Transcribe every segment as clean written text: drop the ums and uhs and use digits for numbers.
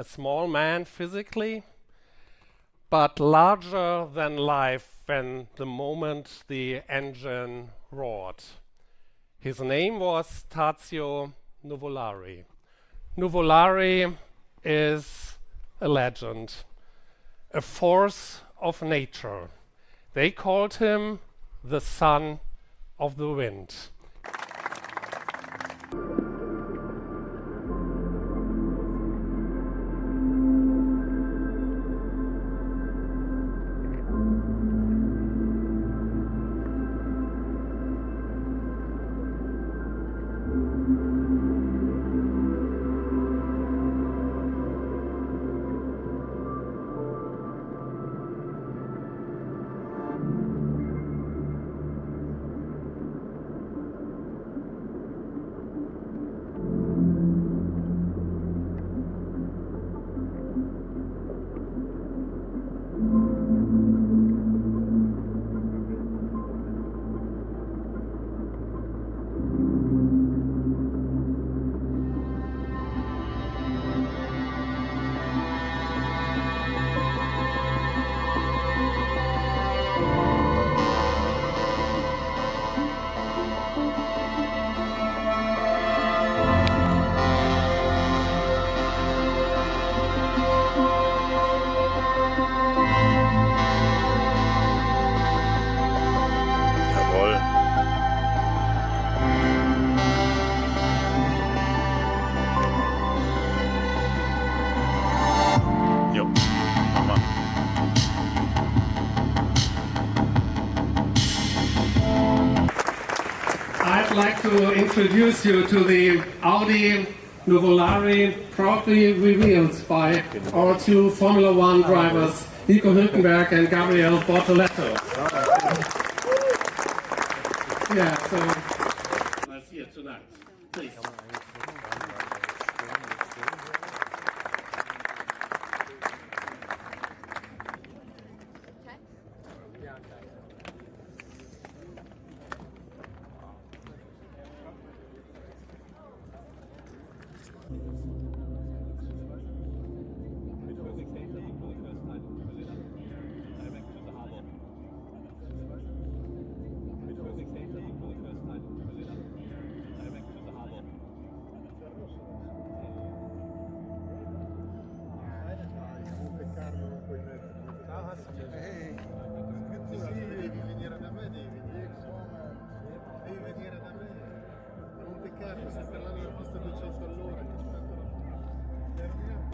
a small man physically, but larger than life when the moment the engine roared. His name was Tazio Nuvolari. Nuvolari is a legend, a force of nature. They called him the son of the wind. I'd like to introduce you to the Audi Nuvolari, proudly revealed by our two Formula One drivers, Nico Hülkenberg and Gabriel Bortoletto. Yeah, so let's see it tonight, please.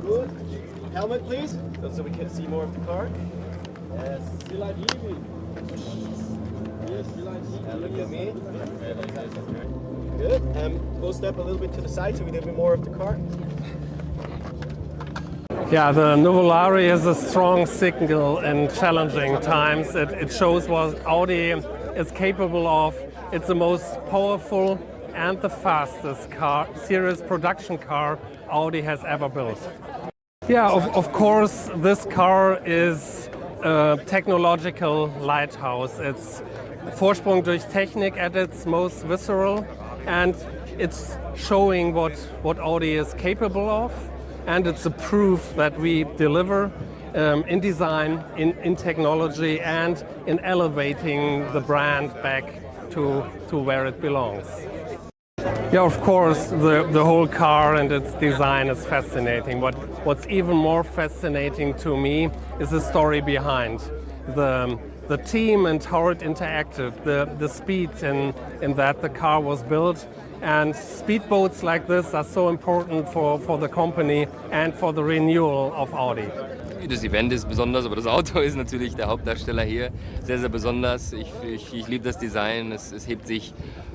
Good. Helmet, please, so we can see more of the car. Yes. You like Evie? Yes, you like Evie. Look at me. Good. Go step a little bit to the side so we get a bit more of the car. Yeah, the Nuvolari is a strong signal in challenging times. It shows what Audi is capable of. It's the most powerful and the fastest car, series production car Audi has ever built. Yeah, of course, this car is a technological lighthouse. It's Vorsprung durch Technik at its most visceral, and it's showing what Audi is capable of, and it's a proof that we deliver in design, in technology, and in elevating the brand back to where it belongs. Yeah, of course, the whole car and its design is fascinating. What's even more fascinating to me is the story behind the team and how it interacted, the speed in that the car was built. And speedboats like this are so important for the company and for the renewal of Audi. Das Event ist besonders, aber das Auto ist natürlich der Hauptdarsteller hier. Sehr, sehr besonders. Ich liebe das Design. Es hebt sich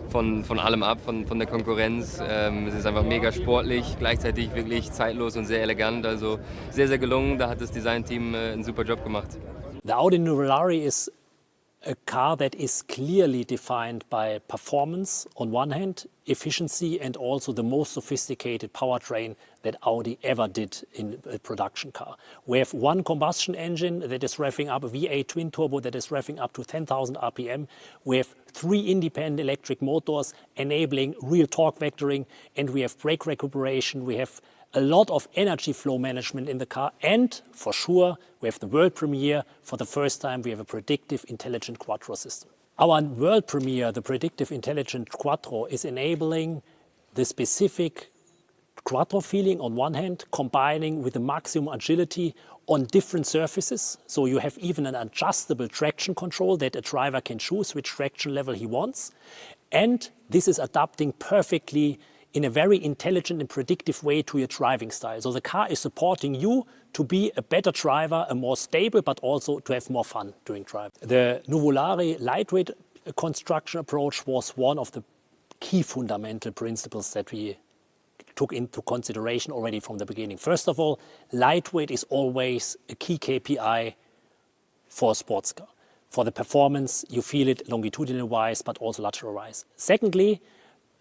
von allem ab, von der Konkurrenz. Es ist einfach mega sportlich, gleichzeitig wirklich zeitlos und sehr elegant. Also sehr, sehr gelungen. Da hat das Designteam einen super Job gemacht. The Audi Nuvolari is a car that is clearly defined by performance on one hand, efficiency, and also the most sophisticated powertrain that Audi ever did in a production car. We have one combustion engine that is revving up, a V8 twin turbo that is revving up to 10,000 RPM. We have 3 independent electric motors enabling real torque vectoring, and we have brake recuperation. We have a lot of energy flow management in the car, and for sure, we have the world premiere. For the first time, we have a predictive intelligent quattro system. Our world premiere, the predictive intelligent quattro, is enabling the specific quattro feeling on one hand, combining with the maximum agility on different surfaces. So you have even an adjustable traction control that a driver can choose which traction level he wants. And this is adapting perfectly in a very intelligent and predictive way to your driving style. So the car is supporting you to be a better driver, a more stable, but also to have more fun during driving. The Nuvolari lightweight construction approach was one of the key fundamental principles that we took into consideration already from the beginning. First of all, lightweight is always a key KPI for a sports car. For the performance, you feel it longitudinal-wise, but also lateral-wise. Secondly,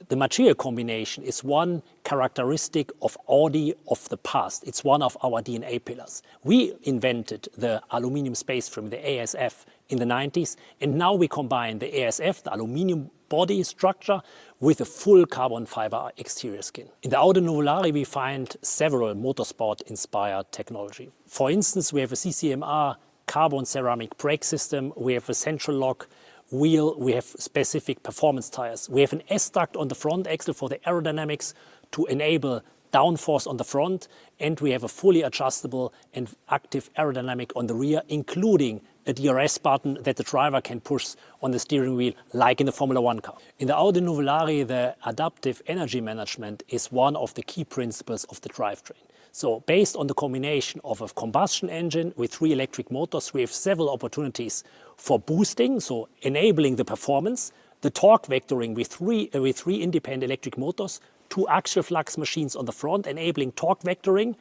the material combination is one characteristic of Audi of the past. It's one of our DNA pillars. We invented the aluminium space frame, the ASF, in the 90s, and now we combine the ASF, the aluminium body structure, with a full carbon fiber exterior skin. In the Audi Nuvolari, we find several motorsport-inspired technology. For instance, we have a CCMR carbon ceramic brake system, we have a central lock wheel, we have specific performance tires. We have an S-duct on the front axle for the aerodynamics to enable downforce on the front, and we have a fully adjustable and active aerodynamic on the rear, including a DRS button that the driver can push on the steering wheel like in the Formula One car. In the Audi Nuvolari, the adaptive energy management is one of the key principles of the drivetrain. So based on the combination of a combustion engine with 3 electric motors, we have several opportunities for boosting, so enabling the performance, the torque vectoring with three independent electric motors, 2 axial flux machines on the front, enabling torque vectoring,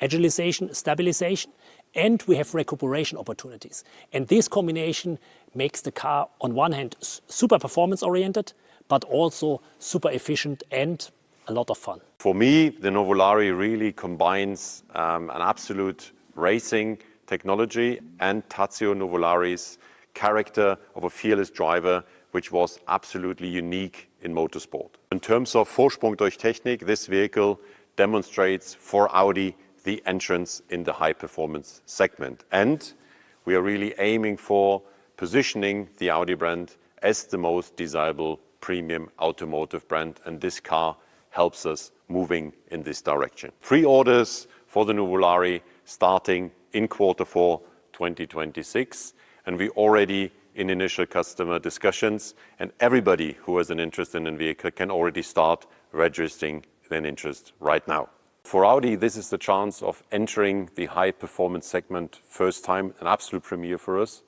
agilization, stabilization, and we have recuperation opportunities. And this combination makes the car, on one hand, super performance oriented, but also super efficient and a lot of fun. For me, the Nuvolari really combines an absolute racing technology and Tazio Nuvolari's character of a fearless driver, which was absolutely unique in motorsport. In terms of Vorsprung durch Technik, this vehicle demonstrates for Audi the entrance in the high-performance segment. And we are really aiming for positioning the Audi brand as the most desirable premium automotive brand, and this car helps us moving in this direction. Pre-orders for the Nuvolari starting in Q4 2026, and we already in initial customer discussions, and everybody who has an interest in a vehicle can already start registering their interest right now. For Audi, this is the chance of entering the high-performance segment first time, an absolute premiere for us,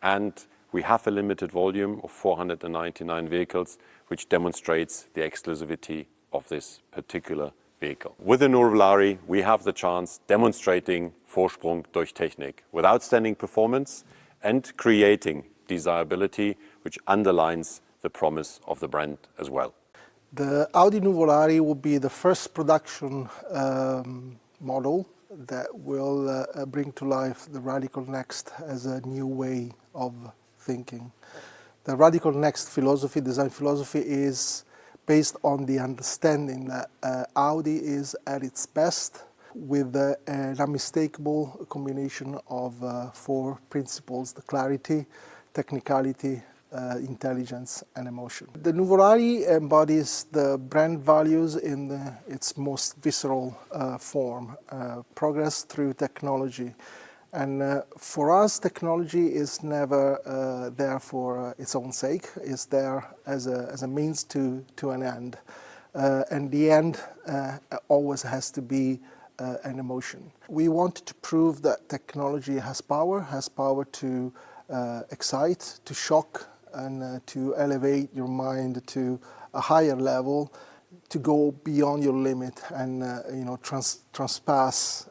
and we have a limited volume of 499 vehicles, which demonstrates the exclusivity of this particular vehicle. With the Nuvolari, we have the chance demonstrating Vorsprung durch Technik with outstanding performance and creating desirability, which underlines the promise of the brand as well. The Audi Nuvolari will be the first production model that will bring to life the Radical Next as a new way of thinking. The Radical Next philosophy, design philosophy, is based on the understanding that Audi is at its best with an unmistakable combination of 4 principles: the clarity, technicality, intelligence and emotion. The Nuvolari embodies the brand values in its most visceral form, progress through technology. And for us, technology is never there for its own sake. It's there as a means to an end. And the end always has to be an emotion. We want to prove that technology has power to excite, to shock, and to elevate your mind to a higher level, to go beyond your limit and transpass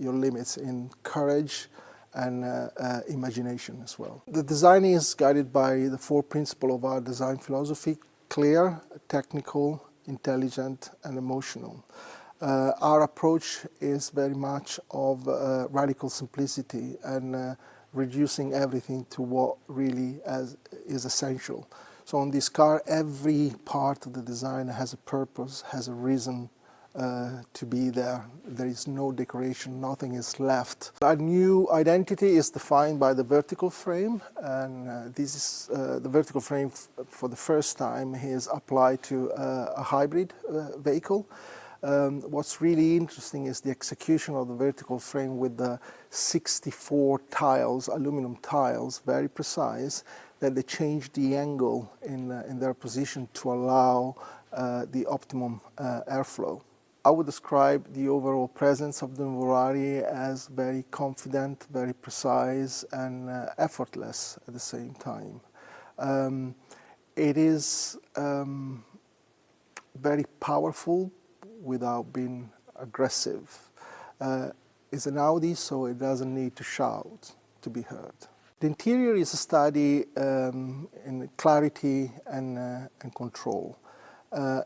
your limits in courage and imagination as well. The design is guided by the 4 principles of our design philosophy: clear, technical, intelligent, and emotional. Our approach is very much of radical simplicity and reducing everything to what really is essential. So on this car, every part of the design has a purpose, has a reason to be there. There is no decoration, nothing is left. Our new identity is defined by the vertical frame, and this is the vertical frame for the first time is applied to a hybrid vehicle. What's really interesting is the execution of the vertical frame with the 64 tiles, aluminum tiles, very precise, that they change the angle in their position to allow the optimum airflow. I would describe the overall presence of the Nuvolari as very confident, very precise, and effortless at the same time. It is very powerful without being aggressive. It's an Audi, so it doesn't need to shout to be heard. The interior is a study in clarity and control.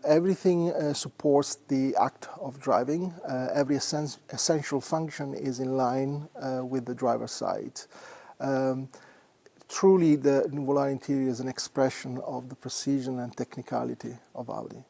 Everything supports the act of driving. Every essential function is in line with the driver's side. Truly, the Nuvolari interior is an expression of the precision and technicality of Audi.